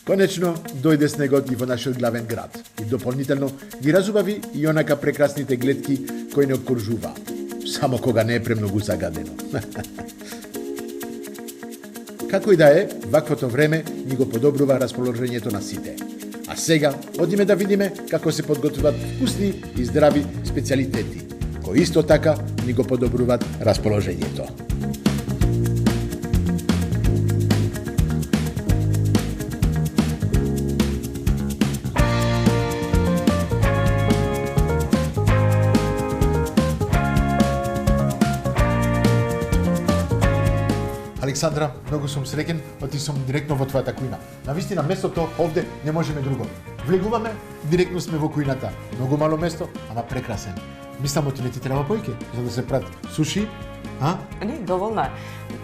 Конечно, дојде снегот и во нашиот главен град и дополнително ги разубави и онака прекрасните гледки кои не окружува, само кога не е премногу загадено. Како и да е, ваквото време ни го подобрува расположението на сите. А сега, одиме да видиме како се подготвуваат вкусни и здрави специјалитети, кои исто така ни го подобруваат расположението. Александра, многу сум среќен, оти сум директно во твојата кујна. Навистина, местото овде не можеме друго. Влегуваме, директно сме во кујната. Многу мало место, ама прекрасен. Мислам, оти не ти треба појке, за да се прат суши, а? Не, доволна.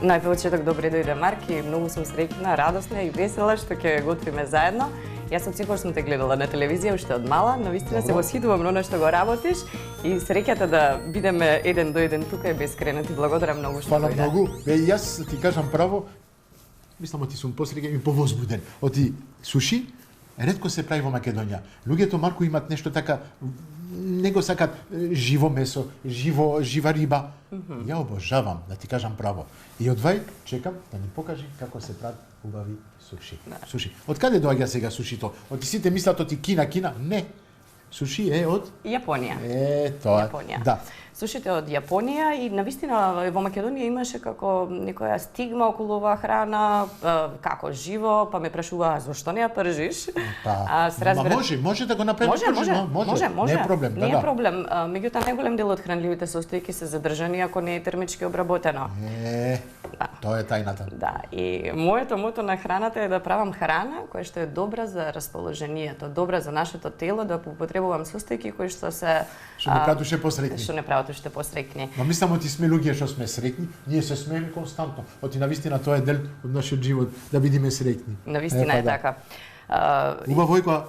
На почеток добре дојде Марки, многу сум среќна, радосна и весела што ќе готвиме заедно. Јас од секогаш сум те гледала на телевизија уште од мала, но вистина се восхитувам на она што го работиш и среќата да бидеме еден до еден тука е бескрена. Ти благодарам многу што Фала дојде. многу. Јас ти кажам право, мислам оти сум посреќен и повозбуден. Оти суши ретко се прави во Македонија. Луѓето малку имат нешто така, не го сакат живо месо, жива риба. Ја обожавам, да ти кажам право. И одвај чекам да ни покажи како се прават убави суши. Суши. Од каде доаѓа сега сушито? Од сите мислат оти Кина. Не. Суши е од Јапонија. Тоа. Јапонија. Да. Сушите од Јапонија и навистина во Македонија имаше како некоја стигма околу оваа храна, како живо, па ме прашуваа зошто не ја пржиш. Па, може да го направиме пржено, може. Не е проблем, Не е проблем. Меѓутоа најголем дел од хранливите состојки се задржани ако не е термички обработено. Тоа е тајната. Да, и моето мото на храната е да правам храна која што е добра за расположението, добра за нашето тело, да употребувам состојки кои што се Што не прават уште посреќни. Што не прават уште посреќни. Но мислам оти сме луѓе што сме среќни, ние се смееме константно. Оти навистина тоа е дел од нашиот живот, да бидеме среќни. Навистина е така. Убаво е кога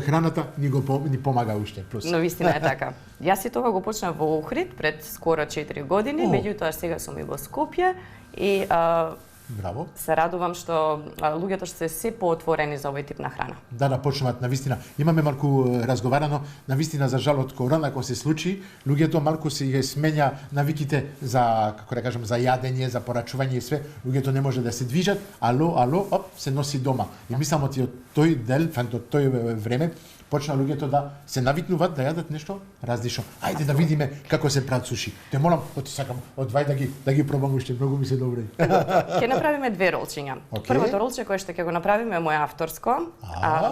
храната ни помага уште плюс. Навистина е така. Јас и тоа го почнав во Охрид пред скоро 4 години, меѓутоа сега сум и во Скопје и Браво. Се радувам што луѓето што се се поотворени за овој тип на храна. Да почнуваат навистина. Имаме малку разговарано навистина за жал од корона кога се случи, луѓето малку се сменја навиките за, како да кажам, за јадење, за порачување и све. Луѓето не може да се движат, ало, се носи дома. И мислам од тој дел, од тој време, почна луѓето да се навикнуваат да јадат нешто различно. Ајде да видиме како се прават суши. Те молам, оти сакам одвај да ги пробам уште, многу ми се добри. Ќе направиме две ролчиња. Првото ролче кое што ќе го направиме е моја авторско,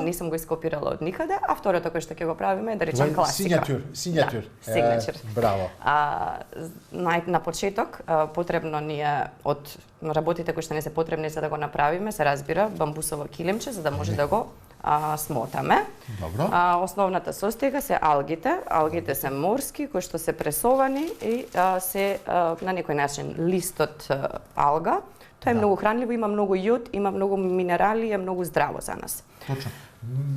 не сум го ископирала од никаде, а второто кое што ќе го правиме е да речам класика. Сињатюр. Сигнатур. Браво. На почеток потребно ни е од работите кои што не се потребни за да го направиме, се разбира, бамбусово килимче за да може да го смотаме. Добро. Основната состојка се алгите. Алгите се морски, кои што се пресовани и се на некој начин лист од алга. Тоа е многу хранливо, има многу јод, има многу минерали, е многу здраво за нас. Точно.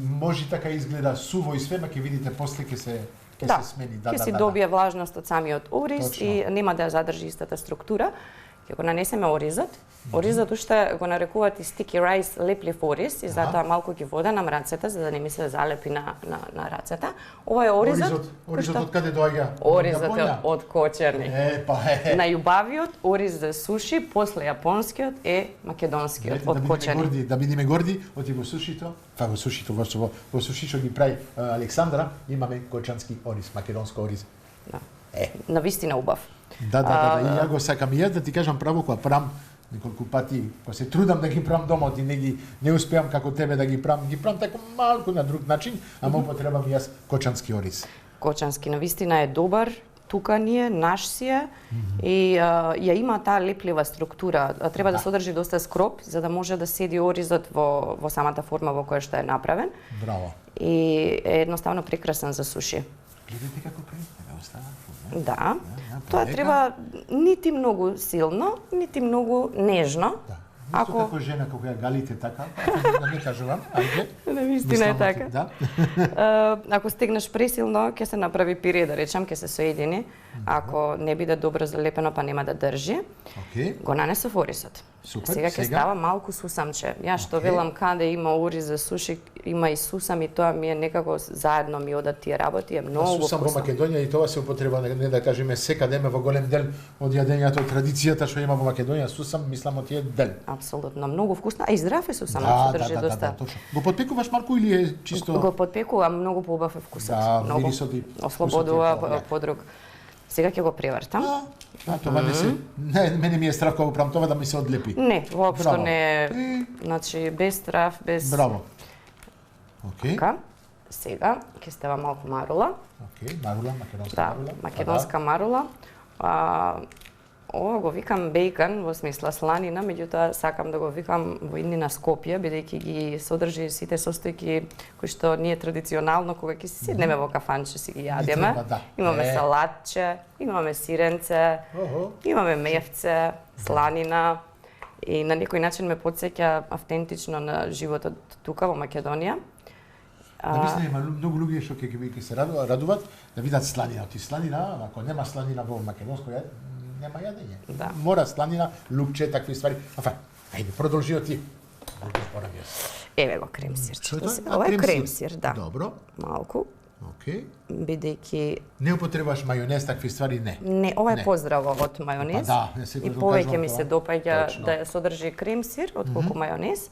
Може така изгледа суво и све, ма ќе видите после ќе се смени. Ќе си добие влажност од самиот ориз и нема да ја задржи истата структура. Ќе го нанесеме оризот. Оризот уште го нарекуваат и sticky rice, леплив ориз, и затоа малку ги воденам рацете за да не ми се залепи на рацете. Ова е оризот. Оризот од каде доаѓа? Оризот е од Кочерни. Најубавиот ориз за суши после јапонскиот е македонскиот од Кочерни. Да бидеме горди, оти во сушито, во сушито ги прави Александра, имаме кочански ориз, македонско ориз. Навистина убав. Да, и ја го сакам. И јас да ти кажам право, кога правам неколку пати, кога се трудам да ги правам дома, и не успеам како тебе да ги правам така малку на друг начин, ама употребам јас кочански ориз. Кочански навистина е добар, тука ни е, наш си е и ја има таа леплива структура. Треба да се одржи доста скроп за да може да седи оризот во самата форма во која што е направен. Браво. И е едноставно прекрасен за суши. Гледате како прекрасно остава. Да. Тоа треба нити многу силно, нити многу нежно. Ако како жена кога ја галите така, да не кажувам, ајде. Навистина е така. Ако стегнеш пресилно, ќе се направи пире, да речам, ќе се соедини. Ако не биде добро залепено, па нема да држи. Го нанесов оризот. Супер. Сега ќе става малку сусамче. Ја што велам каде има ури за суши, има и сусам и тоа ми е некако заедно ми одат тие работи, е многу вкусно. Сусам во Македонија и тоа се употреба, не да кажеме секаде во голем дел од јадењето, традицијата што има во Македонија, сусам мислам од тие дел. Апсолутно, многу вкусно, а и здрав е сусам, содржи доста. Да, точно. Го подпекуваш Марко или е чисто? Го подпекувам, многу поубав е вкусот. Да, многу мирисот и ослободува подруг. Сега ќе го превртам. Това не се, мене ми е страв кога го правам това да ми се одлепи. Не, воопшто не е. Значи без страв, без. Браво. Океј. Така. Сега ќе става малку марула. Океј, марула, македонска Да, марула. македонска марула. Ова го викам бејкан во смисла сланина, меѓутоа сакам да го викам во иднина Скопје, бидејќи ги содржи сите состојки кои што ние традиционално кога ќе си седнеме во кафанче си ги јадеме. Имаме салатче, имаме сиренце, имаме мевце, сланина и на некој начин ме потсеќа автентично на животот тука во Македонија. Навистина има многу луѓе што ќе се радуваат да видат сланина. Ти сланина, ако нема сланина во македонско нема јадење. Да. Мора сланина, лупче, такви ствари. Афа, ајде, продолжи ти. Еве го кремсирчето. Ова е кремсир, да. Добро. Малку. Океј. Бидејќи не употребаш мајонез, такви ствари не. Не, ова е поздраво од мајонез. Да, и повеќе ми се допаѓа да содржи кремсир отколку мајонез.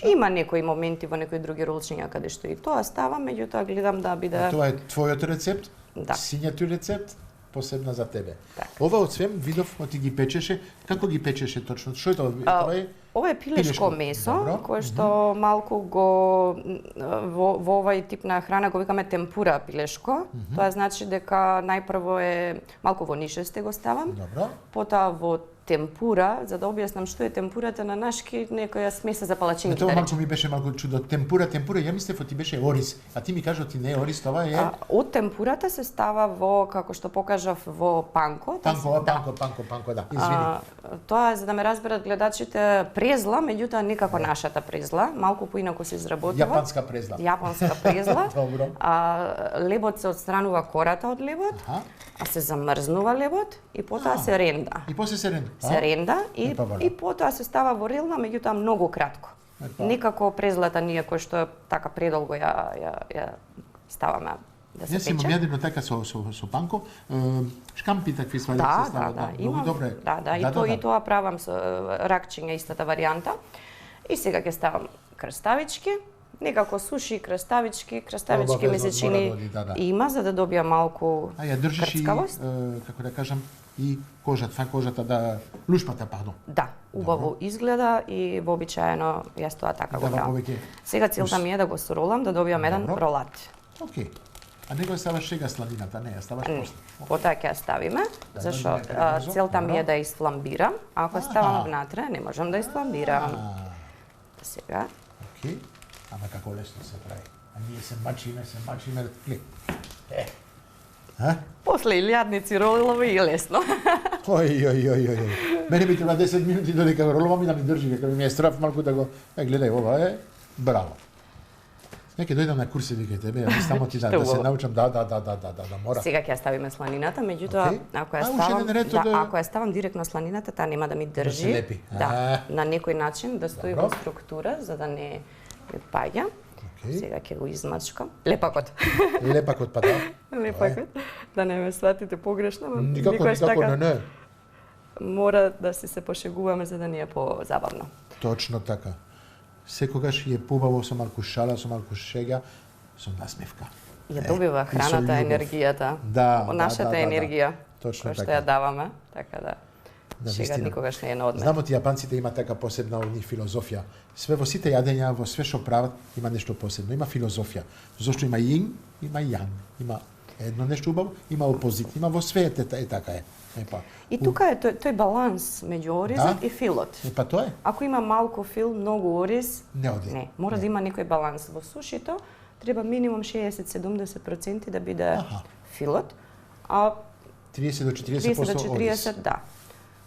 Има некои моменти во некои други ролчиња каде што и тоа става, меѓутоа гледам да биде. Тоа е твојот рецепт? Да. Сињето рецепт? Посебна за тебе. Так. Ова од свем видов ти ги печеше, како ги печеше точно? Што е тоа? Ова е пилешко месо, кое што малку го во овај тип на храна го викаме темпура пилешко. Тоа значи дека најпрво е малку во нишесте го ставам. Добро. Потоа во темпура, за да објаснам што е темпурата на нашки, некоја смеса за палачинки. Тоа малку ми беше малку чудо. Темпура, ја мислев ти беше ориз, а ти ми кажа ти не е ориз, тоа е. Од темпурата се става во, како што покажав, во панко. Панко, да. Извини. Тоа е за да ме разберат гледачите презла, меѓутоа некако нашата презла, малку поинаку се изработува. Јапонска презла. Јапонска презла. Добро. Лебот се отстранува кората од лебот, а се замрзнува лебот и потоа се ренда. И после се ренда. Се ренда и потоа се става во релна, меѓутоа многу кратко. Никако презлата ние кој што така предолго ја ставаме да се пече. Јас имам јадено така со панко, шкампи такви ствари се стават. Да, многу добре. Да, и тоа правам со ракчиња истата варијанта. И сега ќе ставам крставички. Некако суши крставички ми се чини има за да добија малку крцкавост. Како да кажам, и кожата да лушпата, пардон. Да, убаво изгледа и вообичаено јас тоа така го правам. Сега целта ми е да го соролам, да добијам еден ролат. Океј. А не го ставаш сега сланината, не, ја ставаш после. Потоа ќе ја ставиме, зашто целта ми е да изфламбирам, а ако ставам внатре, не можам да изфламбирам. Сега. Океј. Ама како лесно се прави. А ние се мачиме, После илјадници ролови и лесно. Ој. Мене ми треба 10 минути додека го ролувам и да ми држи, дека ми е страф малку да го... гледај, ова е браво. Неќе дојдам на курси, викај тебе, ја само ти да се научам, да, мора. Сега ќе ја ставиме сланината, меѓутоа, ако ја ставам директно сланината, таа нема да ми држи. Да се лепи. Да, на некој начин да стои во структура, за да не паѓа. Сега ќе го измачкам. Лепакот, па да. Лепакот. Да не ме сватите погрешно, никако не. Мора да се пошегуваме за да ни е позабавно. Точно така. Секогаш е побаво со малку шала, со малку шега, со насмевка. Ја добива храната, енергијата. Нашата енергија, која што ја даваме, така да. Шегат никогаш не е на одмет. Знамо ти јапанците има така посебна од нив филозофија. Све во сите јадења, во све што прават, има нешто посебно, има филозофија. Зошто има јин, има јанг, има едно нешто убаво, има опозит, има во све е така е. И тука е тој баланс меѓу оризот и филот. Тоа е. Ако има малку фил, многу ориз, не, мора да има некој баланс. Во сушито треба минимум 60-70% да биде филот, а 30 до 40% ориз. Да.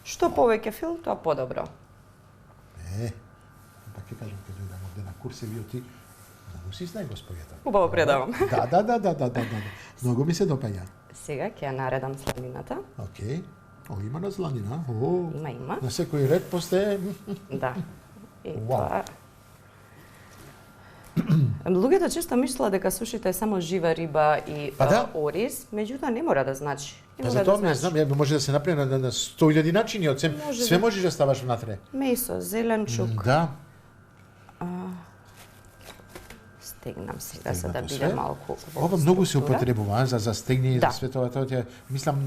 Што повеќе фил, тоа подобро. Пак ќе кажам, кога дојдам овде на курс, вие ти многу си знај, господјата. Убаво предавам. Да. Многу ми се допаѓа. Сега ќе ја наредам сланината. Океј. О, има на зланина. О, Има. на секој ред после... Да. И Вау. тоа... Луѓето често мислат дека сушите е само жива риба и Па да. ориз, меѓутоа не мора да значи. Не Па мора за тоа да не значи. знам, може да се направи на 100.000 начини, од Може све да. можеш да ставаш внатре. Месо, зеленчук. Да. Стегнам сега за да Стегнато биде све. малку. Ова многу се структура. употребува за стегни и Да. за све тоа ќе мислам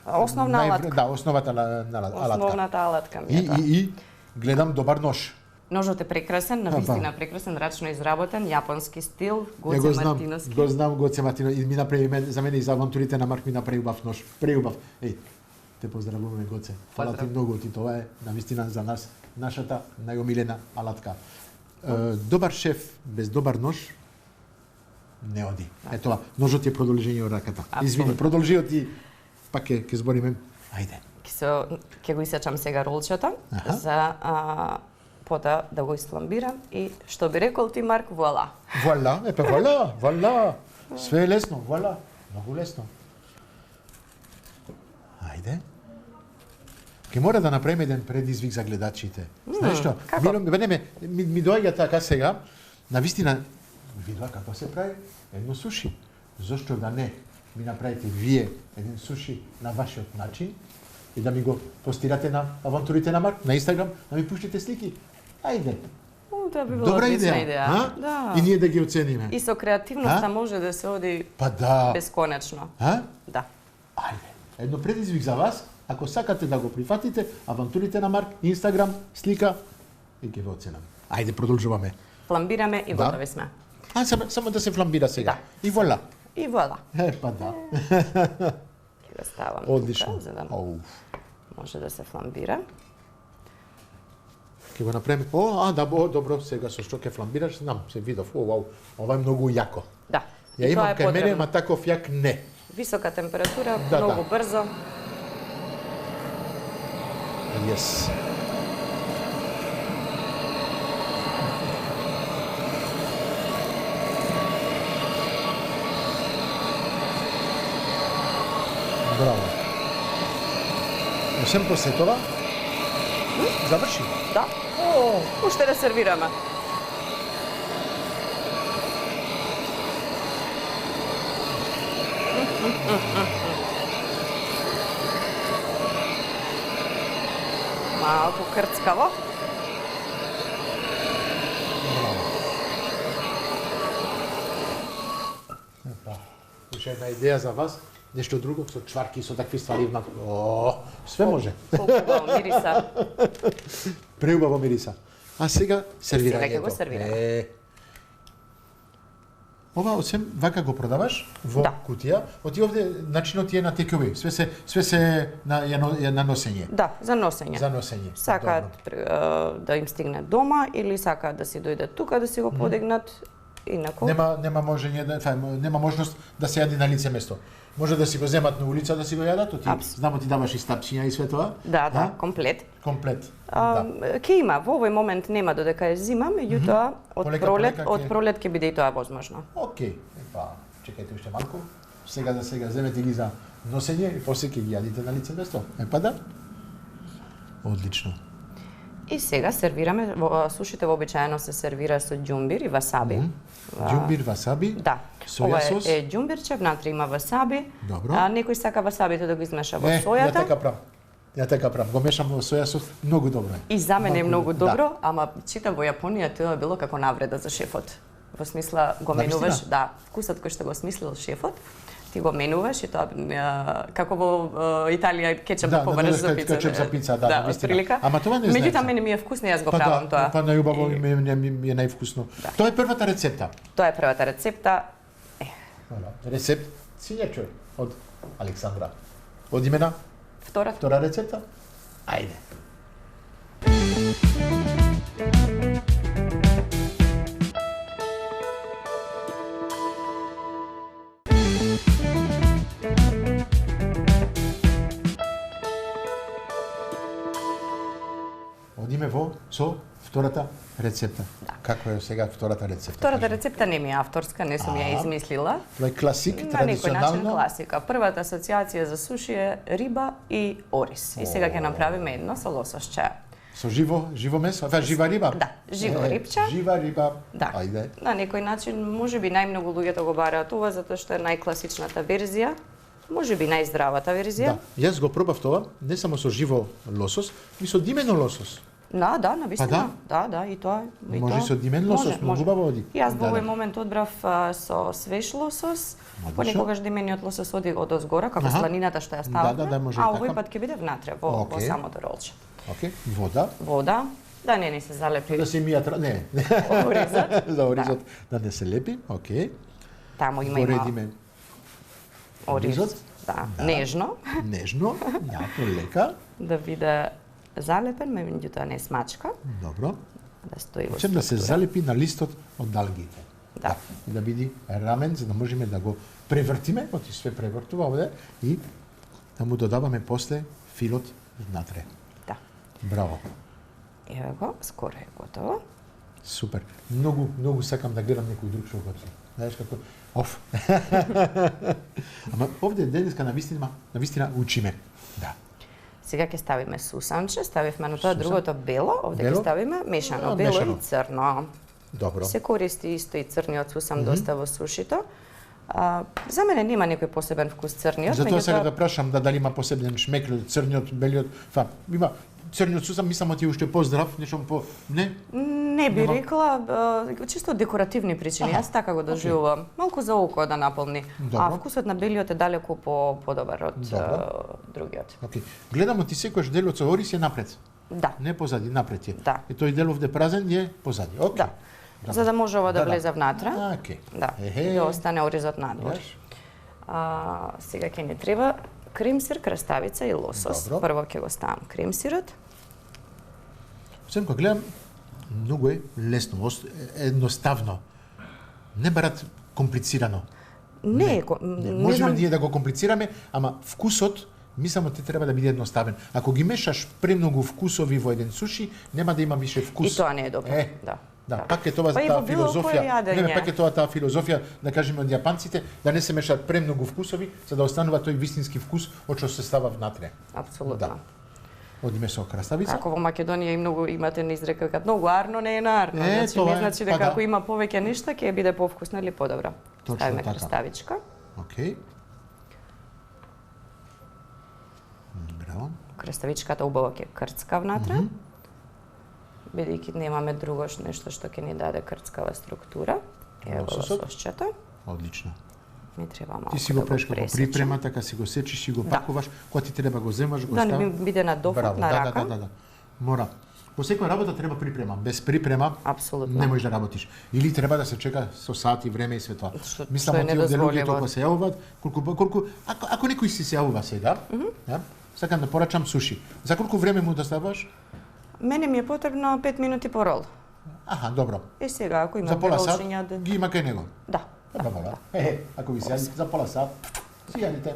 Основна алатка. Да, основата на алатка. Основната алатка ми е тоа. И гледам добар нож. Ножот е прекрасен, Па. навистина прекрасен, рачно изработен, јапонски стил, Ја Гоце Мартиновски. го знам Гоце Мартино и ми направи за мене и за авантурите на Марк ми направи убав нож. Преубав. Еј, те поздравуваме Гоце. Фала ти Поздрав. многу ти, тоа е навистина за нас нашата најомилена алатка. Добар шеф без добар нож не оди. Е тоа, ножот е продолжение од раката. Извини, Апсолутно. продолжи ти, пак ќе збориме. Ајде. Ќе го исечам сега ролчето Аха. за потоа да го isflambiram и што би рекол ти Марк, вуала. Вуала, вуала, вуала. Све е лесно, вуала. Многу лесно. Ајде. Ке мора да направиме еден предизвик за гледачите. Знаеш што? како? Ми доаѓа така сега, навистина, видела како се прави едно суши. Зошто да не ми направите вие еден суши на вашиот начин и да ми го постирате на авантурите на Марк, на Инстаграм, да ми пуштите слики. Ајде. Тоа би била Добра одлична идеја. идеја. Да. И ние да ги оцениме. И со креативноста може да се оди Па да. бесконечно. А? Да. Ајде. Едно предизвик за вас, ако сакате да го прифатите, авантурите на Марк, Инстаграм, слика и ќе ве оценам. Ајде, продолжуваме. Фламбираме и Да. готови сме. Само да се фламбира сега. Да. И вола. И вуала. Па да. Ќе го ставам Одлично. тука, за да Оу. може да се фламбира. Ќе го направиме. Добро, сега со што ќе фламбираш, знам, се видов. Вау, ова е многу јако. Да. Ја И тоа имам е кај мене, потребно. ма таков јак не. Висока температура, Да, многу да. брзо. Yes. Браво. Осем после тоа, заврши. Да. О, уште да сервираме. Малку крцкаво. Браво. Епа, уште една идеја за вас, нешто друго, со чварки, со такви ствари. Све може. Колку убаво мириса. Преубаво мириса. А сега сервирањето. Сега ќе го сервираме. Ова освен вака го продаваш во Да. кутија, оти овде начинот е на takeaway, све се на носење. Да, за носење. За носење. Сакаат да им стигне дома или сакаат да си дојдат тука да си го подигнат. Инаку. Нема нема можност да се јади на лице место. Може да си го земат на улица да си го јадат, оти знамо ти даваш и стапчиња и све тоа. Да, да, А? комплет. Комплет. Да. Ке има, во овој момент нема додека е зима, меѓутоа Полека од пролет ќе биде и тоа возможно. Океј, епа, чекајте уште малку. Сега земете ги за носење и после ќе ги јадите на лице место. Епа да. Одлично. И сега сервираме, сушите вообичаено се сервира со џумбир и васаби. Џумбир, васаби. Да. Соја Ова сос. е џумбирче, внатре има васаби. Добро. Некој сака васабито да го измеша во Ја сојата. така правам. Го мешам во соја сос, многу добро е. И за мене е многу Да. добро, ама читам во Јапонија тоа е било како навреда за шефот. Во смисла го Навистина? менуваш, да, вкусот кој што го смислил шефот, ти го менуваш и тоа како во Италија кетчуп да побараш за пица. Кетчуп за пица, да, да, навистина. отприлика. Ама тоа не знаеш. Меѓутоа мене ми е вкусно и јас го правам тоа. Па најубаво ми е највкусно. Да. Тоа е првата рецепта. Тоа е првата рецепта. Рецепт синјачо од Александра. Од имена Втората. втора рецепта. Ајде. Одиме во Браво, со втората рецепта. Да. Како е сега втората рецепта? Втората рецепта не ми е авторска, не сум ја измислила. Това е класик, На некој начин традиционално. класика. Првата асоциација за суши е риба и ориз. И сега ќе направиме едно со лососче. Со живо месо, жива риба? Да, живо рибче. Жива риба. Да. Ајде. На некој начин, можеби најмногу луѓето го бараат ова, затоа што е најкласичната верзија. Можеби најздравата верзија. Да. Јас го пробав тоа, не само со живо лосос, и со димено лосос. Да, навистина. Па Да, и тоа. И Може тоа. со димен лосос, Може, многу може. убаво оди. Јас во Да, овој да. момент одбрав со свеж лосос. Одлично. Понекогаш димениот лосос оди од озгора, како Аха. сланината што ја ставаме. Да, може и а овој така. пат ќе биде внатре, во Окей. самото ролче. Океј, вода. Вода, да не се залепи Да се мијат, не. оризот. За оризот да не се лепи, океј. Таму има Поредиме ориз. оризот. Да, Да. нежно, нежно, јако, лека. да биде залепен, меѓутоа не смачка, Добро. да стои во Чем да се структура. залепи на листот од алгите. Да. И да биде рамен, за да можеме да го превртиме, оти све превртува овде, и да му додаваме после филот внатре. Да. Браво. Еве го, скоро е готово. Супер. Многу сакам да гледам некој друг што готви. Знаеш како оф. Ама овде денеска навистина учиме. Да. Сега ќе ставиме сусанче, ставивме на тоа Сусан. другото бело, овде ќе Бело? ставиме мешано А, бело мешано. и црно. Добро. Се користи исто и црниот сусан доста во сушито. За мене нема некој посебен вкус црниот, Затоа сега да прашам дали има посебен шмек од црниот, белиот, има црниот сусан, мислам ти уште поздрав, нешто по не? не би Нема. рекла, чисто декоративни причини. Аха, Јас така го доживувам. Малку за око да наполни. Добро. А вкусот на белиот е далеку подобар од Добро. другиот. Океј. Гледам ти секојаш делот со ориз е напред. Да. Не позади, напред е. Да. И тој дел овде празен е позади. Океј. Да. За да може ова да влезе внатре. Океј. Да. И да остане оризот надвор. Сега ќе ни треба кремсир, краставица и лосос. Добро. Прво ќе го ставам кремсирот. Сем кога гледам, многу е лесно, едноставно. Не барат комплицирано. Не, Не не можеме знам, ние да го комплицираме, ама вкусот мислам ти треба да биде едноставен. Ако ги мешаш премногу вкусови во еден суши, нема да има више вкус. и тоа не е добро. Да. Да, пак е тоа Па и таа во било филозофија. кое јадење. Не, пак е тоа таа филозофија, да кажеме од јапанците, да не се мешаат премногу вкусови, за да останува тој вистински вкус од што се става внатре. Апсолутно. Да. Одиме со краставица. Како во Македонија и многу имате на изрека како многу арно не е нарно. Значи тоа не е, значи па дека да. ако има повеќе нешта ќе биде повкусно или подобро. Точно Ставиме така. краставичка. Океј. Браво. Краставичката убаво ќе крцка внатре. Бидејќи немаме другош нешто што ќе ни даде крцкава структура. Ево го Лососот? лососчето. Одлично. Ми треба малку Ти си го да преш како пресечам. припрема, така си го сечиш и го Да. пакуваш, кога ти треба го земаш, го Да не ставаш. ми биде на дофат, Браво, на да, рака. да. Мора. По секоја работа треба припрема. Без припрема Апсолутно. не можеш да работиш. Или треба да се чека со сати време и све тоа. Што Мислам е од тие луѓето недозволиво. кои се јавуваат, колку ако некој си се јавува сега, ја, сакам да порачам суши. За колку време му доставаш? Мене ми е потребно 5 минути по рол. Аха, добро. И сега ако За имам пола сат ролчиња, ги има кај него. да. Добро. Ако ви се јади за пола сат, си јадите.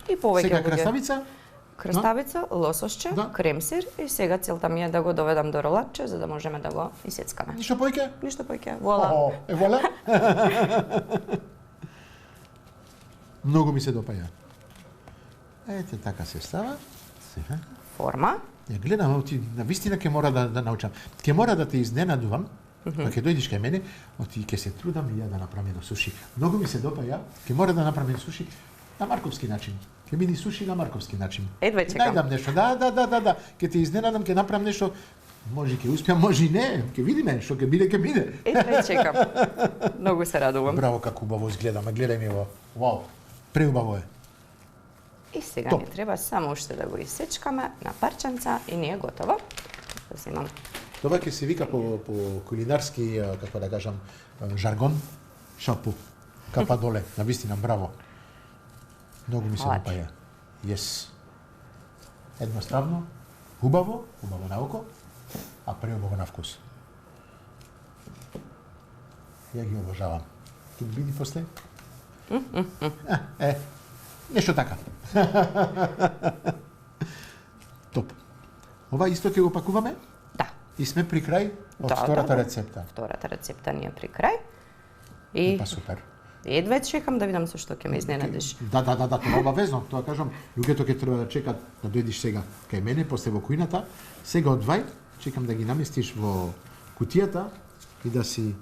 И повеќе Сега луѓе. краставица, Краставица, лососче, Да. кремсир и сега целта ми е да го доведам до ролатче за да можеме да го исецкаме. ништо поќе? Ништо поќе. Вола. О, вола. Многу ми се допаја. Ете, така се става. Сега. Форма. Ја гледам, ти навистина ќе мора да научам. Ќе мора да те изненадувам, кога ќе дојдеш кај мене, оти ќе се трудам и ја да направам едно суши. Многу ми се допаја, ќе мора да направам суши на марковски начин. Ќе биде суши на марковски начин. Едвај Ќе чекам. најдам нешто. Да. Ќе те изненадам, ќе направам нешто. Може ќе успеам, може и не. Ќе видиме што ќе биде, ќе биде. Едвај чекам. Многу се радувам. Браво, како убаво изгледаме. Гледај ми во. Вау. Преубаво е. И сега Топ. ни треба само уште да го исечкаме на парченца и ни е готово. Да земам. Тоа ќе се вика по кулинарски, како да кажам, жаргон, шапу. Капа доле. Навистина, браво. Многу ми се Лади. допаја. Yes. Едноставно, убаво на око, а преубаво на вкус. Ја ги обожавам. Ќе ми биде после? Нешто така. Топ. Ова исто ќе го пакуваме И сме при крај од втората рецепта. Втората рецепта ни е при крај. И Па супер. едве чекам да видам со што ќе ме изненадиш. Да, тоа обавезно, тоа кажам, луѓето ќе треба да чекат да дојдеш сега кај мене, после во кујната, сега одвај, чекам да ги наместиш во кутијата и да си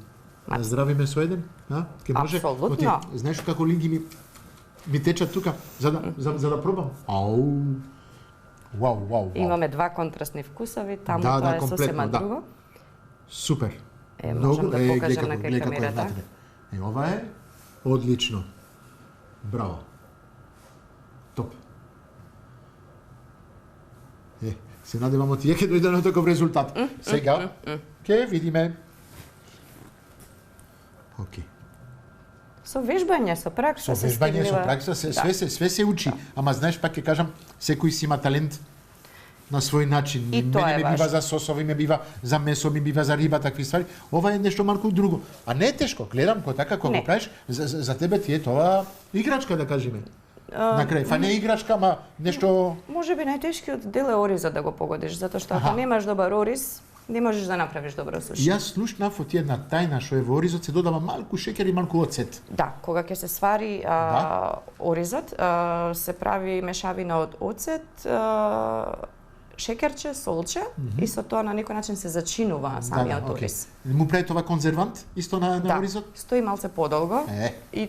наздравиме со еден, а? Ке може? Апсолутно. Знаеш како линги ми течат тука за да пробам. Ау. Вау. Имаме два контрастни вкусови, таму Да, тоа е комплетно, сосема да. друго. Супер. Можам да покажам на кај како е камерата. внатре. Ова е одлично. Браво. Топ. Се надевам од тие ќе дојде на таков резултат. Сега ќе видиме. Океј. Со вежбање, со пракса Со вежбање, со стигнува. пракса, све се учи. Ама знаеш, пак ќе кажам, секој си има талент на свој начин. И тоа Мене е ме бива важно. за сосови, ме бива за месо, ми бива за риба, такви ствари. Ова е нешто малку друго. А не е тешко. Гледам кој така кога Не. го правиш, за тебе ти е тоа играчка да кажеме. На крај, не е играчка, ама нешто Може би најтешкиот дел е оризот да го погодиш, затоа што ако немаш добар ориз, не можеш да направиш добро суши. Јас слушнав од една тајна што е во оризот се додава малку шеќер и малку оцет. Да, кога ќе се свари оризот, се прави мешавина од оцет, шеќерче, солче и со тоа на некој начин се зачинува самиот ориз. Му прави това конзервант исто на оризот? Стои малце подолго. Е. И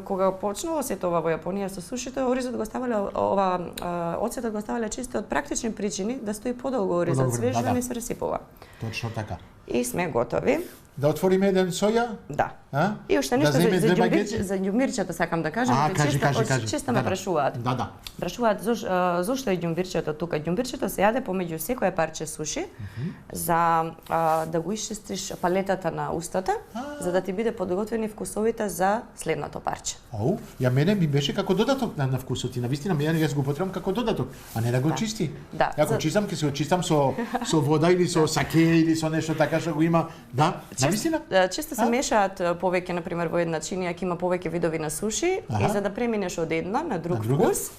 кога почнало сето ова во Јапонија со сушите, оризот го ставале оцетот го ставале чисто од практични причини да стои подолго оризот свеж да не се расипува. Точно така. И сме готови. Да отвориме еден соја? Да. А? И уште Да нешто земе две багети? за ѓумбирчето сакам да кажам, кажи. често ме прашуваат. Да. Прашуваат зошто е ѓумбирчето тука. Ѓумбирчето се јаде помеѓу секое парче суши за да го исчистиш палетата на устата, за да ти биде подготвени вкусовите за следното парче. Оу, мене ми беше како додаток на вкусот и навистина јас го потребам како додаток, а не да го чисти. Да. Ако чистам, ќе се го чистам со вода или со саке или со нешто така што го има. Да, навистина. Често се мешаат повеќе, например, во една чинија ќе има повеќе видови на суши и за да преминеш од една на друг вкус,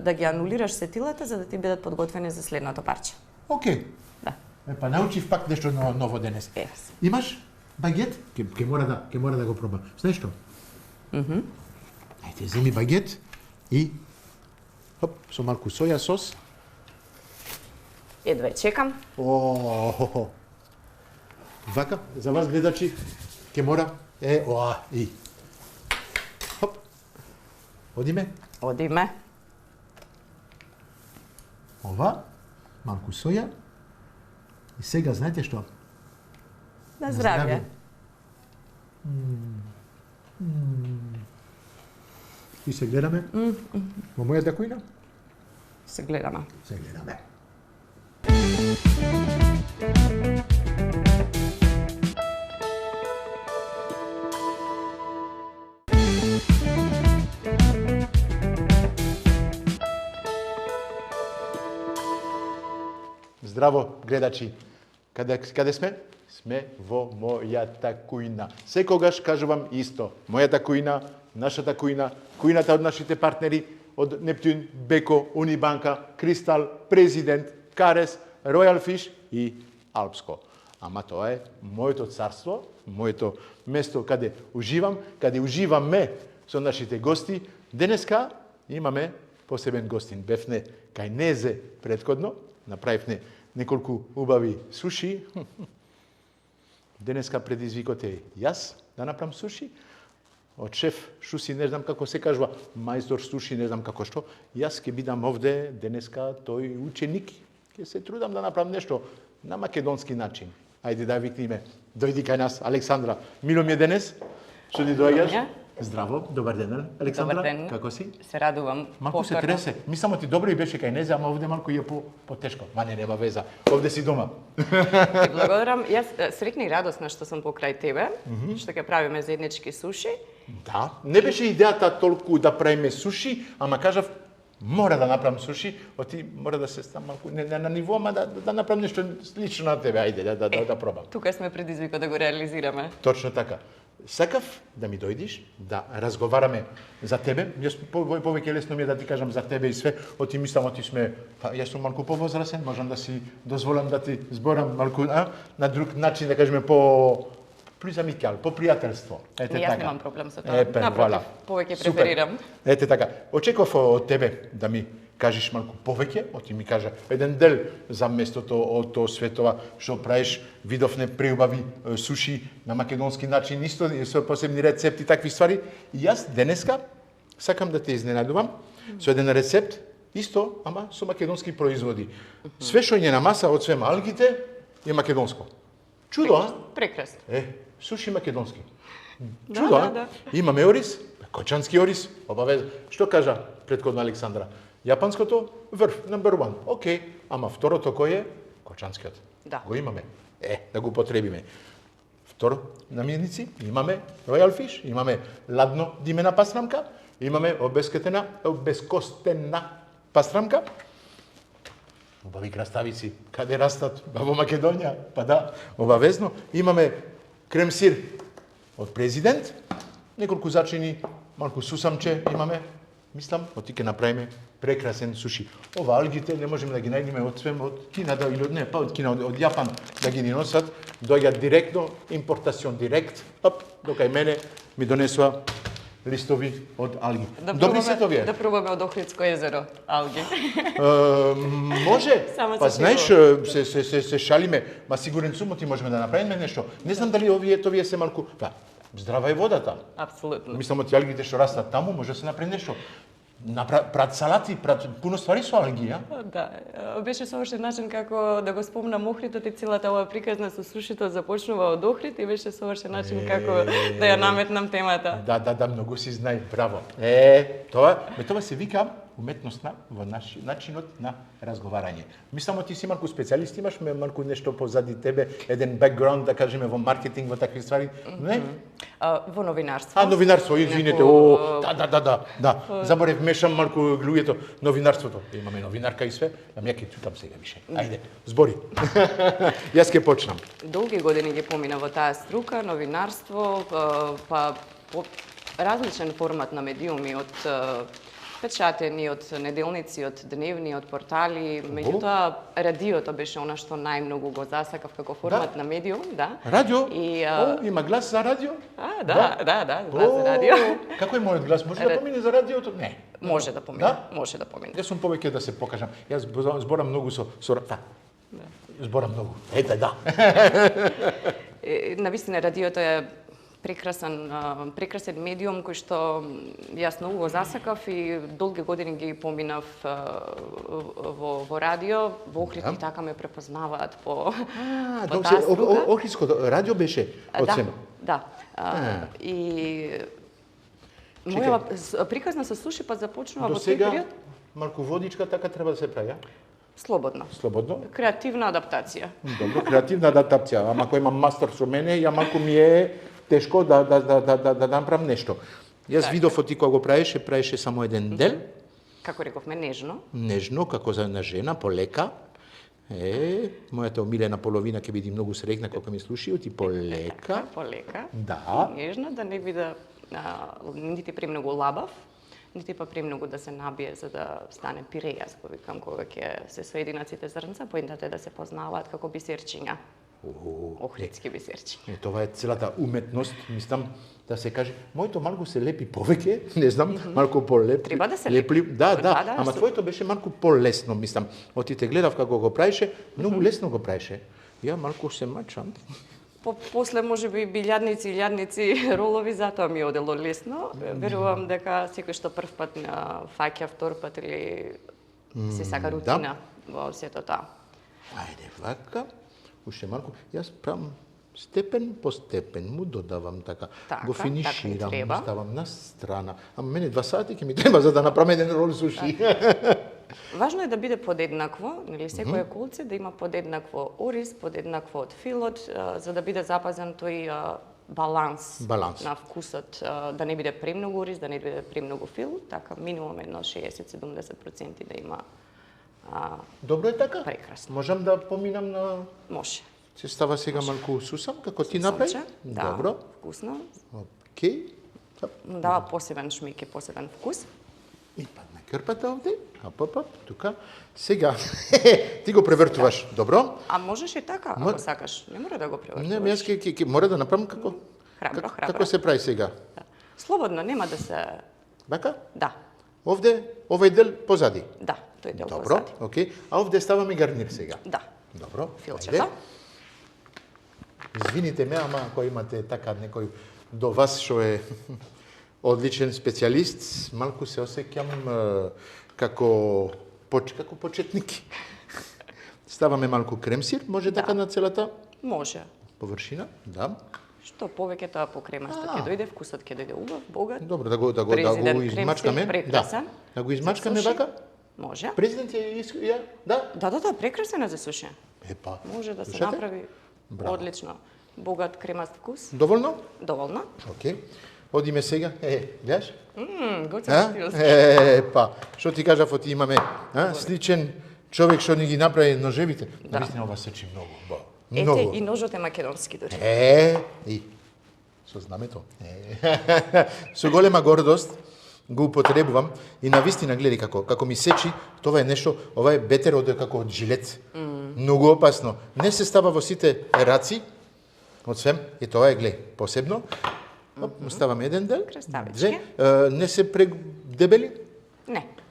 да ги анулираш сетилата за да ти бидат подготвени за следното парче. Океј. Да. Па научив пак нешто ново денес. Имаш багет? Ке мора да го пробам. Знаеш што? Ајде, земи багет и хоп, со малку соја сос. Едве чекам. Вака, за вас гледачи, ке мора и хоп. Одиме. Одиме. Ова, малку соја. И сега знаете што? На здравје. И се гледаме во мојата кујна? Се гледаме. Се гледаме. Здраво, гледачи. Каде сме? Сме во мојата кујна. Секогаш кажувам исто. Мојата кујна, нашата кујна, кујната од нашите партнери, од Нептун, Беко, Унибанка, Кристал, Президент, Карес, Ројал Фиш и Алпско. Ама тоа е моето царство, моето место каде уживам, каде уживаме со нашите гости. Денеска имаме посебен гостин. Бевне кај Незе претходно, направивме неколку убави суши. Денеска предизвикот е јас да направам суши. Од шеф Шуси, не знам како се кажува, мајстор суши, не знам како што. Јас ќе бидам овде денеска тој ученик. Ќе се трудам да направам нешто на македонски начин. Ајде да викниме. Дојди кај нас, Александра. Мило ми е денес. Што ти доаѓаш? Здраво, добар ден, Александра. Добар ден. Како си? Се радувам. Малку се тресе. Мислам ти добро и беше кај Незе, ама овде малку е потешко. Мане нема веза. Овде си дома. Ти благодарам. Јас среќна и радосна што сум покрај тебе, што ќе правиме заеднички суши. Да, не беше идејата толку да правиме суши, ама кажав мора да направам суши, оти мора да се стам малку не на ниво, ама да направам нешто слично на тебе, ајде да пробам. Тука сме предизвикот да го реализираме. Точно така. сакав да ми дојдиш, да разговараме за тебе. Јас повеќе лесно ми е да ти кажам за тебе и све. Оти мислам, оти сме, јас сум малку повозрасен, можам да си дозволам да ти зборам малку на друг начин, да кажеме по плюс амикал, по пријателство. Ете така. Јас немам проблем со тоа. Напротив, повеќе преферирам. Ете така. Очекував од тебе да ми кажеш малку повеќе, оти ми кажа еден дел за местото од тоа светова што правиш, видовне преубави суши на македонски начин, исто со посебни рецепти, такви ствари. И јас денеска сакам да те изненадувам со еден рецепт, исто, ама со македонски производи. Све што е на маса од све алгите е македонско. Чудо, а? Прекрасно. Суши македонски. Чудо, а? Имаме ориз, кочански ориз, обавезно. Што кажа претходно Александра? Јапанското врв, number one. Океј, ама второто кој е? Кочанскиот. Да. Го имаме. Да го потребиме. Второ, намирници, имаме royal fish, имаме ладно димена пастрамка, имаме обескостена пастрамка. Убави краставици, каде растат? Во Македонија, па да, обавезно. Имаме крем-сир од президент, неколку зачини, малку сусамче имаме. Мислам, оти ќе направиме прекрасен суши. Ова алгите не можеме да ги најдеме од свем од Кина, да, или од не, па од Кина, од Јапан да ги носат, доаѓаат директно, импортацион директ, докај мене ми донесува листови од алги. Добри се овие. Да пробаме од Охридско езеро алги. Може. Па знаеш, се шалиме, ма сигурен сум, оти можеме да направиме нешто. Не знам дали овие се малку, здрава е водата. Апсолутно. Мислам, од алгите што растат таму, може да се направи нешто. Прат салати, прат пуно ствари со алги, а? Да, беше совршен начин како да го спомнам Охридот и целата оваа приказна со сушито започнува од Охрид и беше совршен начин како да ја наметнам темата. Да, многу си знај, браво. Тоа се вика уметноста во начинот на разговарање. Мислам, ти си малку специјалист, имаш малку нешто позади тебе, еден бекграунд, да кажеме, во маркетинг, во такви ствари, не? Во новинарство. Новинарство, извинете, да. Заборев, мешам малку луѓето, новинарството. Имаме новинарка и све, ама ја ќе чутам сега више. Ајде, збори. Јас ќе почнам. Долги години ги помина во таа струка, новинарство, па различен формат на медиуми од печатени, од неделници, од дневни, од портали, меѓутоа радиото беше она што најмногу го засакав како формат на медиум, да. Радио? Има глас за радио? Да, глас за радио. Како е мојот глас? Може да помине за радиото? Не. Може да помине, може да помине. Јас сум повеќе да се покажам. Јас зборам многу со зборам многу. Ете, да. Навистина радиото е прекрасен медиум кој што јас многу го засакав и долги години ги поминав во радио. Во Охрид и така ме препознаваат по таа струка. Охридското радио беше од сема? Да. И моја приказна со суши па започнува во тој период. Малку водичка така треба да се прави, а? Слободно. Креативна адаптација. Добро, креативна адаптација. Ама кој има мастер со мене, ја малку ми е тешко да направам нешто. Јас видов оти кога го правеше само еден дел. Како рековме, нежно. Нежно, како за една жена, полека. Мојата омилена половина ќе биде многу среќна кога ми слуши, оти полека. Полека. Да. Нежно, да не биде нити премногу лабав, нити па премногу да се набие за да стане пире, јас го викам кога ќе се соединат зрнца, поентата е да се познаваат како бисерчиња. Охридски бисерчиња. Това е целата уметност, мислам да се каже. Моето малку се лепи повеќе, не знам, малку полепи. Треба да се лепи. Да, ама твоето беше малку полесно, мислам. Оти те гледав како го правеше, многу лесно го правеше. Ја малку се мачам. После може би илјадници ролови, затоа ми одело лесно. Верувам дека секој што прв пат фаќа, втор пат или се сака рутина во сето тоа. Ајде, вака. Уште малку, јас правам степен по степен, му додавам така, го финиширам, ставам на страна. Ама мене 2 сати ќе ми треба за да направам еден рол суши. Важно е да биде подеднакво, нели секое колце да има подеднакво ориз, подеднакво од филот, за да биде запазен тој баланс на вкусот, да не биде премногу ориз, да не биде премногу фил, така минимум едно 60-70% да има. Добро е така? Прекрасно. Можам да поминам на... Може. Се става сега малку сусам, како ти направи? Сонче, да, Добро. вкусно. Окей. Му дава посебен шмик и посебен вкус. И падна кърпата овде. Ап, тука. Сега, ти го превртуваш. Добро? А можеш и така, ако сакаш. Не мора да го превртуваш. Не, јас мора да направам како... Храбро. Како се прави сега? Да. Слободно, нема да се... Бака? Да, Овде, овој дел позади. да, тој дел Добро, позади. окей. А овде ставаме гарнир сега. Да, Добро. филчето. ајде. Извините ме, ама ако имате така некој до вас што е одличен специјалист, малку се осеќам како почетник. Ставаме малку кремсир, може така на целата Може. површина, да. Што повеќе тоа покремасто ќе дојде, вкусот ќе дојде убав, богат. Добро, да го Президент измачкаме. кремсир, прекрасен. Да го измачкаме За суши. вака. Може. Президент ја, да. Да, прекрасен е за суши. Епа. Може да се слушате? направи Браво. одлично. Богат кремаст вкус. Доволно? Доволно. Окей. Одиме сега. Гледаш? Гоцен стил. Па, што ти кажав, оти имаме сличен човек што ни ги направи ножевите. Да. Наистина ова сечи многу. Ете, Многу. и ножот е македонски дури. И со знамето. Со голема гордост го употребувам и навистина гледи како ми сечи, тоа е нешто, ова е бетер од како од жилет. Многу опасно. Не се става во сите раци, од свем, и тоа е гледи, посебно. Ставаме еден дел, Краставички. не се предебели,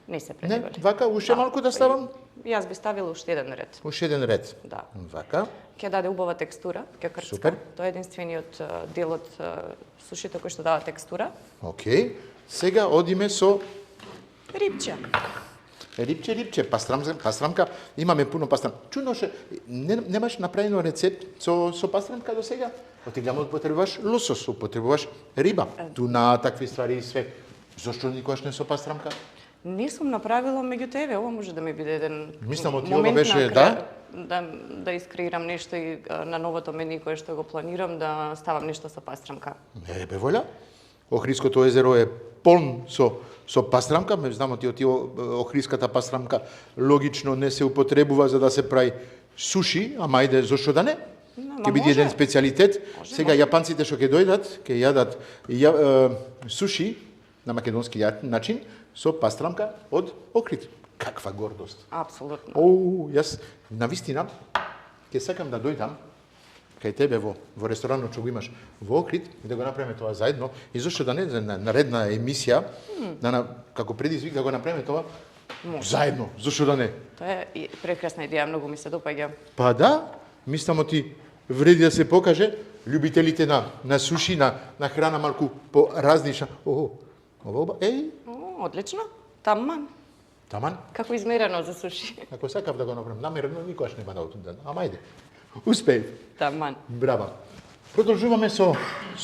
Не се не, предебели. вака, уште малку да ставам, Јас би ставила уште еден ред. уште еден ред. Да. Вака, Ќе даде убава текстура, ќе крцка. Супер. Тоа е единствениот дел од сушите кој што дава текстура. окей. Сега одиме со Рипче. рипче, пастрамка, имаме пуно пастрамка. Чудно ше, немаш направено рецепт со пастрамка до сега? Отиглам употребуваш лосос, употребуваш риба, туна, такви ствари и све. Зошто никогаш не со пастрамка? Не сум направила, меѓутоа еве, ова може да ми биде еден Мислам, оти ова момент беше, на да? да искреирам нешто и на новото меню кое што го планирам да ставам нешто со пастрамка. Не бе воля. Охридското езеро е полн со пастрамка, знамо ти охридската пастрамка логично не се употребува за да се прави суши, ама ајде зошто да не? Ќе биде еден специјалитет. Сега јапанците што ќе дојдат, ќе јадат суши на македонски начин со пастрамка од Охрид. Каква гордост. Апсолутно. Јас навистина ќе сакам да дојдам кај тебе во ресторанот што го имаш во Охрид и да го направиме тоа заедно и зошто да не на наредна емисија како предизвик да го направиме тоа заедно. Зошто да не? Тоа е прекрасна идеја, многу ми се допаѓа. Па да, мислам ти вреди да се покаже љубителите на суши, на храна малку поразлична. Ова Одлично. Таман. Таман. Како измерено за суши. Ако сакав да го направам намерено, никогаш нема да отидам. Ама ајде. Успеев. Таман. Браво. Продолжуваме со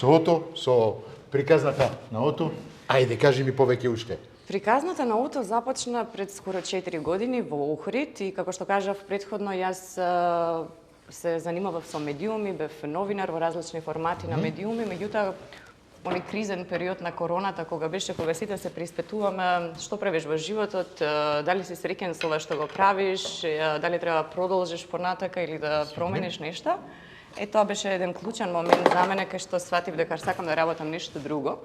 ото, со приказната на ото. Ајде, кажи ми повеќе уште. Приказната на ото започна пред скоро 4 години во Охрид и како што кажав предходно, јас се занимавав со медиуми, бев новинар во различни формати на медиуми, меѓутоа оној кризен период на короната, кога сите се приспетуваме што правиш во животот, дали си среќен со ова што го правиш, дали треба да продолжиш понатака или да промениш нешто. Тоа беше еден клучен момент за мене кај што сватив дека сакам да работам нешто друго.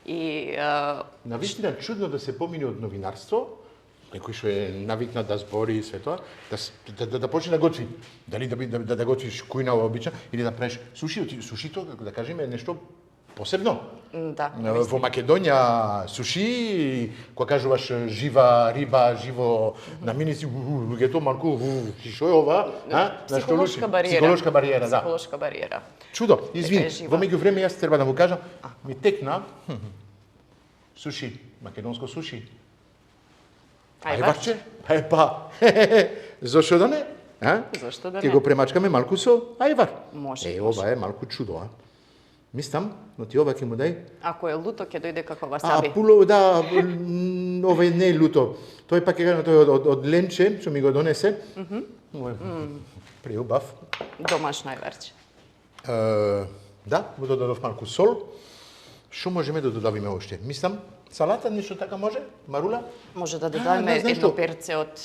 И навистина чудно да се помине од новинарство, некој што е навикнат да збори и све тоа, да почне да готви. Дали да готвиш кујна обична или да правиш суши, сушито, да кажеме, нешто посебно. Да. Во Македонија суши, кога кажуваш жива риба, живо наминици, луѓето малку, што е ова? Психолошка бариера. Психолошка бариера, да. Психолошка бариера. Чудо, извини, во меѓувреме јас треба да му кажам, ми текна суши, македонско суши. Ајварче? Епа, зошто да не? Зошто да не? Ке го премачкаме малку со ајвар. Може. Ова е малку чудо, Мислам, но ти ова ќе му дај. Ако е луто, ќе дојде како васаби. Пуло, да, ова не е луто. Тој пак е од ленче, што ми го донесе. Преубав. Домашно ајварче. Да, му додадов малку сол. Што можеме да додавиме уште? Мислам, салата, нешто така може? Марула? Може да додадеме едно перце од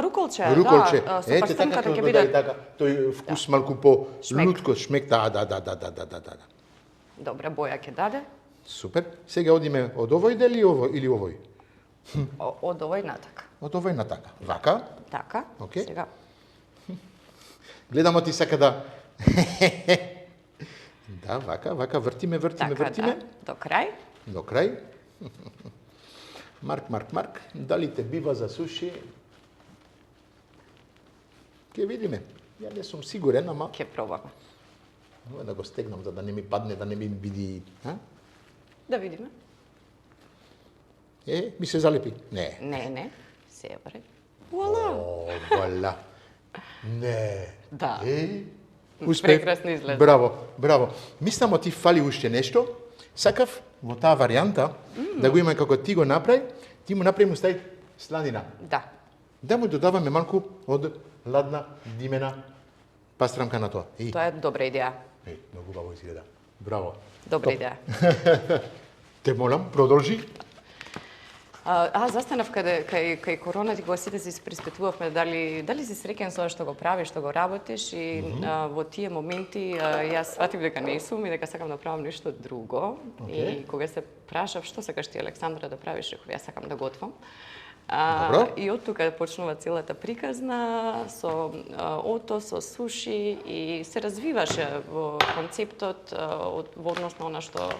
Руколче, Руколче. да, со Ете така пастенката тоа ќе го биде. даде така, тој вкус малку по Шмек. лутко, шмек, да. Добра боја ќе даде. Супер. Сега одиме од овој дел или овој? Од овој натака. Од овој на така. Вака. Така, Океј. сега. Гледамо ти сака да... Да, вака, вртиме. Така, да, до крај. До крај. Марк. Дали те бива за суши? Ке видиме. Ја не сум сигурен, ама... Ќе пробаме. Мора да го стегнам, за да не ми падне, да не ми биди... Да видиме. Ми се залепи. Не. Не, се е вред. Вуала! Вуала. Не. Да. Успех. Прекрасно изгледа. Браво. Мислам, ти фали уште нешто. Сакав во таа варијанта да го има како ти го направи, ти му направи му стави сланина. Да. Да му додаваме малку од ладна, димена пастрамка на тоа. Тоа е добра идеја. Многу убаво изгледа. Браво. Добра идеја. Те молам, продолжи. Застанав кај корона, кога сите се приспитувавме дали си среќен со што го правиш, што го работиш и во тие моменти јас сватив дека не сум и дека сакам да правам нешто друго. И кога се прашав што сакаш ти, Александра, да правиш, реков јас сакам да готвам. И од тука почнува целата приказна со ото, со суши и се развиваше во концептот во однос на она што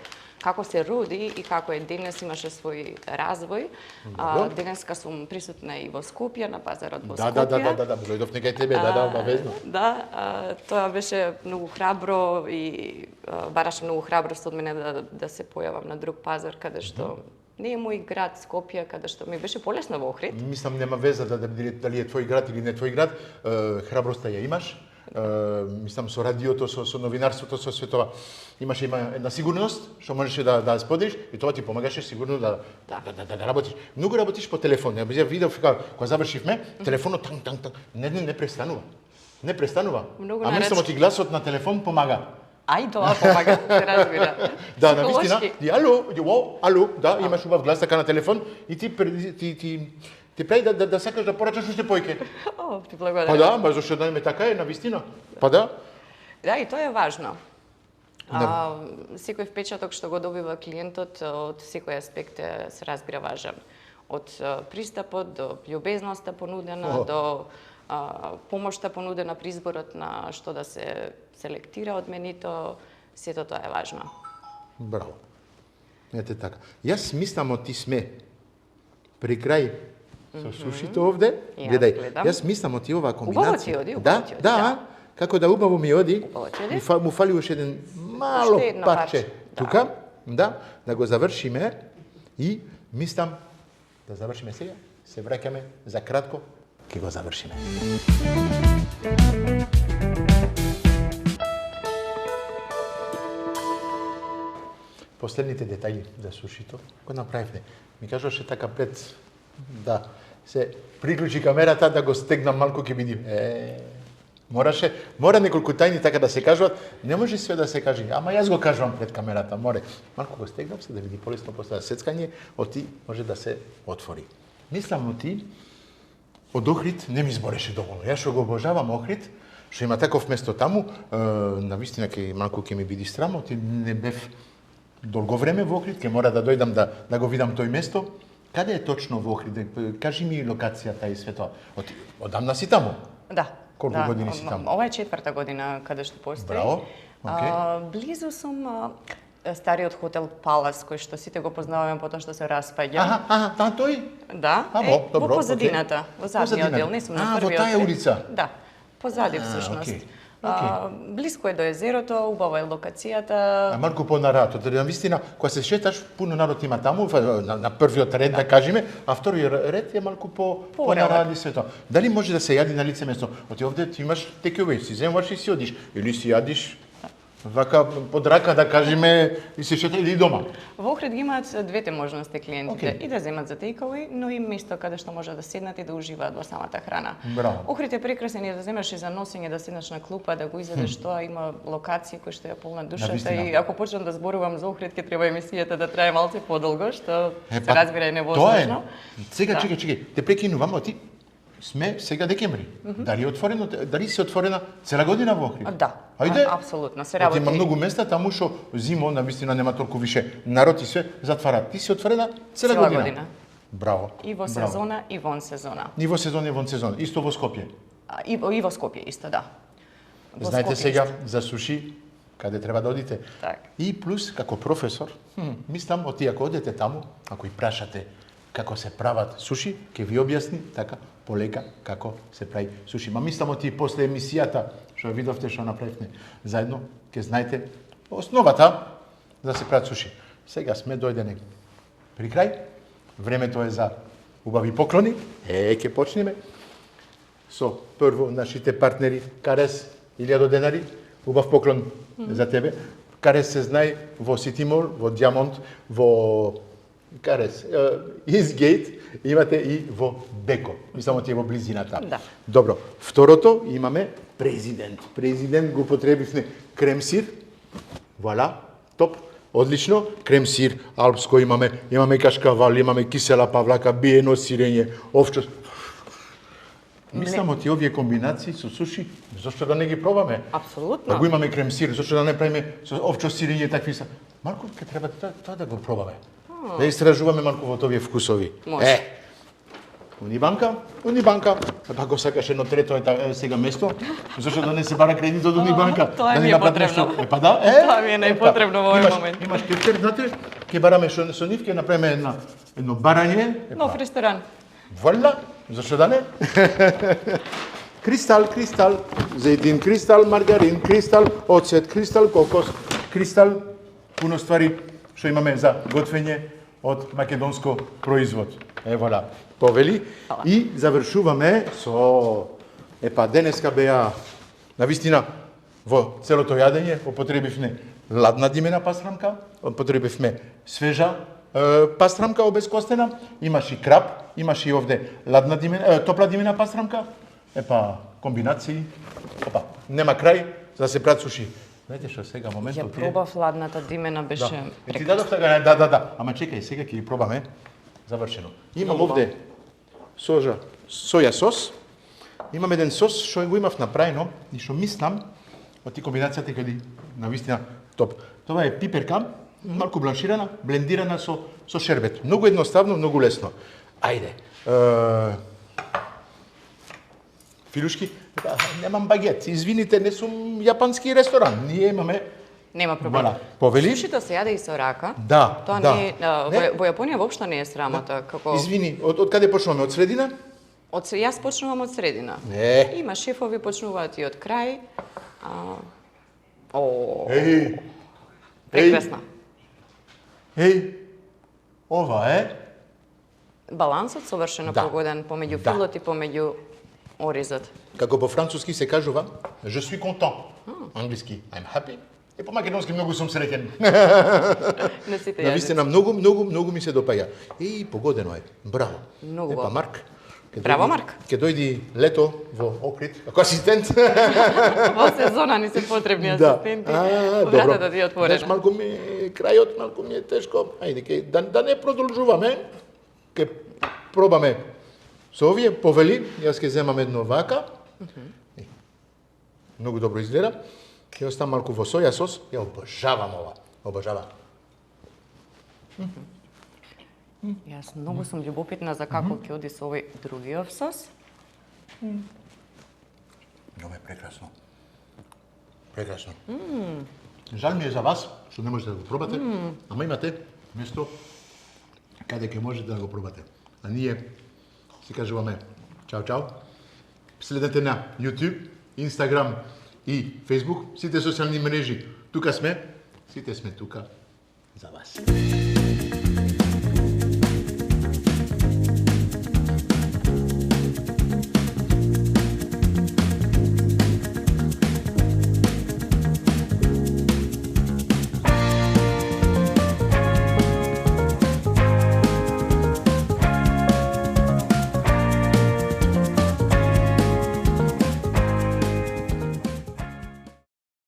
како се роди и како е денес, имаше свој развој. Денеска сум присутна и во Скопје, на пазарот во Скопје. Да, дојдов некај тебе, обавезно. Да, тоа беше многу храбро и бараше многу храброст од мене да се појавам на друг пазар, каде што не е мој град Скопје, каде што ми беше полесно во Охрид. Мислам, нема веза дали е твој град или не твој град, храброста ја имаш. Мислам, со радиото, со новинарството, со светова. Има една сигурност, што можеше да споделиш и тоа ти помагаше сигурно да работиш. Многу работиш по телефон. Ја видов кога завршивме, телефонот танк, не престанува. Не престанува. А мислам, ти гласот на телефон помага. Ај, тоа помага, се разбира. Да, навистина. Ало, да, имаш убав глас така на телефон и ти прави да сакаш да порачаш уште појке. Ти благодарам. Па да, зашто да не така е, навистина. Па да. Да, и тоа е важно. Секој впечаток што го добива клиентот од секој аспект се разбира важен. Од пристапот до љубезноста понудена, до помошта понудена при изборот на што да се селектира од менито, сето тоа е важно. Браво. Ете така. Јас мислам ти сме при крај со сушите овде. Гледај, јас мислам ти оваа комбинација. Убаво ти оди. Да, како да убаво ми оди. Му фали уште еден мало парче тука, да го завршиме и мислам да завршиме сега, се враќаме за кратко, ќе го завршиме. Последните детајли за сушито го направивме. Ми кажуваше така пред да се приклучи камерата да го стегнам малку, ќе видим. Мора неколку тајни така да се кажуваат, не може све да се каже, ама јас го кажувам пред камерата, море. Малку го стегнам се да види полесно после сецкање, оти може да се отвори. Мислам оти од Охрид не ми збореше доволно. Јас што го обожавам Охрид, што има таков место таму, навистина малку ќе ми биде срам, оти не бев долго време во Охрид, ќе мора да дојдам да го видам тој место. Каде е точно во Охрид? Кажи ми локацијата и све тоа. Одамна си таму? Да. Колку години си таму? Ова е 4-та година каде што постои. Браво. Близу сум стариот хотел Палас, кој што сите го познаваме потоа што се распаѓа. Тој? Да, добро, во позадината, во задниот дел, не сум на првиот. Во таа улица? Да, позади всушност. Блиско е до езерото, убава е локацијата. Малку понарато, навистина, кога се шеташ, пуно народ има таму, на првиот ред да кажеме, а вториот ред е малку понаради се тоа. Дали може да се јади на лице место? Оти овде ти имаш текеове, си земваш и си одиш, или си јадиш вака под рака да кажеме и се шета или дома. Во Охрид ги имаат двете можности клиентите, и да земат за тейкови, но и место каде што може да седнат и да уживаат во самата храна. Браво. Охрид е прекрасен и да земеш и за носење, да седнеш на клупа, да го изедеш, тоа има локации кои што ја полна душата и ако почнам да зборувам за Охрид, ќе треба емисијата да трае малце подолго, што се разбира е невозможно. Сега чекај, те прекинувам, оти сме сега декември. Дали се отворена цела година во Охрид? Да. Ајде. Апсолутно, се работи. Има многу места таму што зимо навистина нема толку више народ и се затварат. Ти си отворена цела година. Браво. И во сезона, и вон сезона. И во сезон, и вон сезон. Исто во Скопје. И во Скопје исто, да. Во Знаете Скопје сега исто. за суши, каде треба да одите. Так. И плюс, како професор, мислам, ако одете таму, ако и прашате како се прават суши, ќе ви објасни така полека како се прави суши. Ма мислам, оти после емисијата, што видовте, што направивме заедно, ќе знаете основата да се прават суши. Сега сме дојдени при крај. Времето е за убави поклони. Ќе почнеме со прво нашите партнери Карес 1000 денари. Убав поклон за тебе. Карес се знае во Ситимол, во Диамонт, во Карес, Изгейт, имате и во Беко. Мислам, ти е во близината. Да. Добро. Второто имаме президент. Президент го потребивме кремсир. Вуаля, топ. Одлично. Кремсир, алпско имаме кашкавал, имаме кисела павлака, биено сирење, овчо. Мислам, оти овие комбинации со суши, зашто да не ги пробаме? Апсолутно. Да го имаме кремсир, зашто да не правиме со овчо сирење такви са. Марко, ќе треба тоа да го пробаме. Да истражуваме малку во овие вкусови. Може. Унибанка. Па го сакаш едно трето сега место, зашто да не се бара кредит од Унибанка. Тоа да ми ни е направи потребно. нешто. Па да, Тоа ми е најпотребно во овој момент. Имаш кефтер, знаете, ќе бараме со нив, ќе направиме едно барање. Нов ресторан. Вуаля, зашто да не? Кристал, зејтин кристал, маргарин кристал, оцет кристал, кокос кристал, пуно ствари што имаме за готвење од македонско производ. Вуаля, повели. И завршуваме со денеска беа навистина во целото јадење употребивме ладна димена пастрамка, употребивме свежа пастрамка обезкостена, имаш и крап, имаш и овде топла димена пастрамка, комбинации, нема крај за да се прават суши. Знаете што сега моментот Ја пробав ладната димена, беше Ти дадов така, да. Ама чекај, сега ќе ги пробаме. Завршено. Имам овде соја сос. Имам еден сос што го имав направено и што мислам, оти комбинацијата каде навистина топ. Тоа е пиперка, малку бланширана, блендирана со шербет. Многу едноставно, многу лесно. Ајде. Филушки, немам багет. Извините, не сум јапански ресторан. Ние имаме Нема проблем. Повели? Сушито се јаде и со рака. Да, Тоа да. не е, во Јапонија воопшто не е срамота. Како... Извини, од каде почнуваме? Од средина? Јас почнувам од средина. Има шефови почнуваат и од крај. Прекрасна. Ова е Балансот совршено погоден помеѓу филот и помеѓу оризот. Како по француски се кажува, je suis content. Англиски, I'm happy. И по македонски многу сум среќен. Навистина многу ми се допаѓа. Погодено е. Браво. Многу. Марк. Браво, Марк. Ке дојди лето во Охрид, како асистент. Во сезона ни се потребни асистенти. Вратата ти е отворена. Знаеш, малку ми крајот, малку ми е тешко. Ајде, да не продолжуваме. Ке пробаме со овие повели. Јас ке земам едно вака. Многу добро изгледа. Ќе оставам малку во соја сос. Ја обожавам ова. Обожавам. Јас многу сум љубопитна за како ќе оди со овој другиот сос. Ова е прекрасно. Прекрасно. Жал ми е за вас, што не можете да го пробате, ама имате место каде ќе можете да го пробате. А ние си кажуваме чао. Следете на YouTube, Instagram и Facebook, сите социјални мрежи. Тука сме, сите сме тука за вас.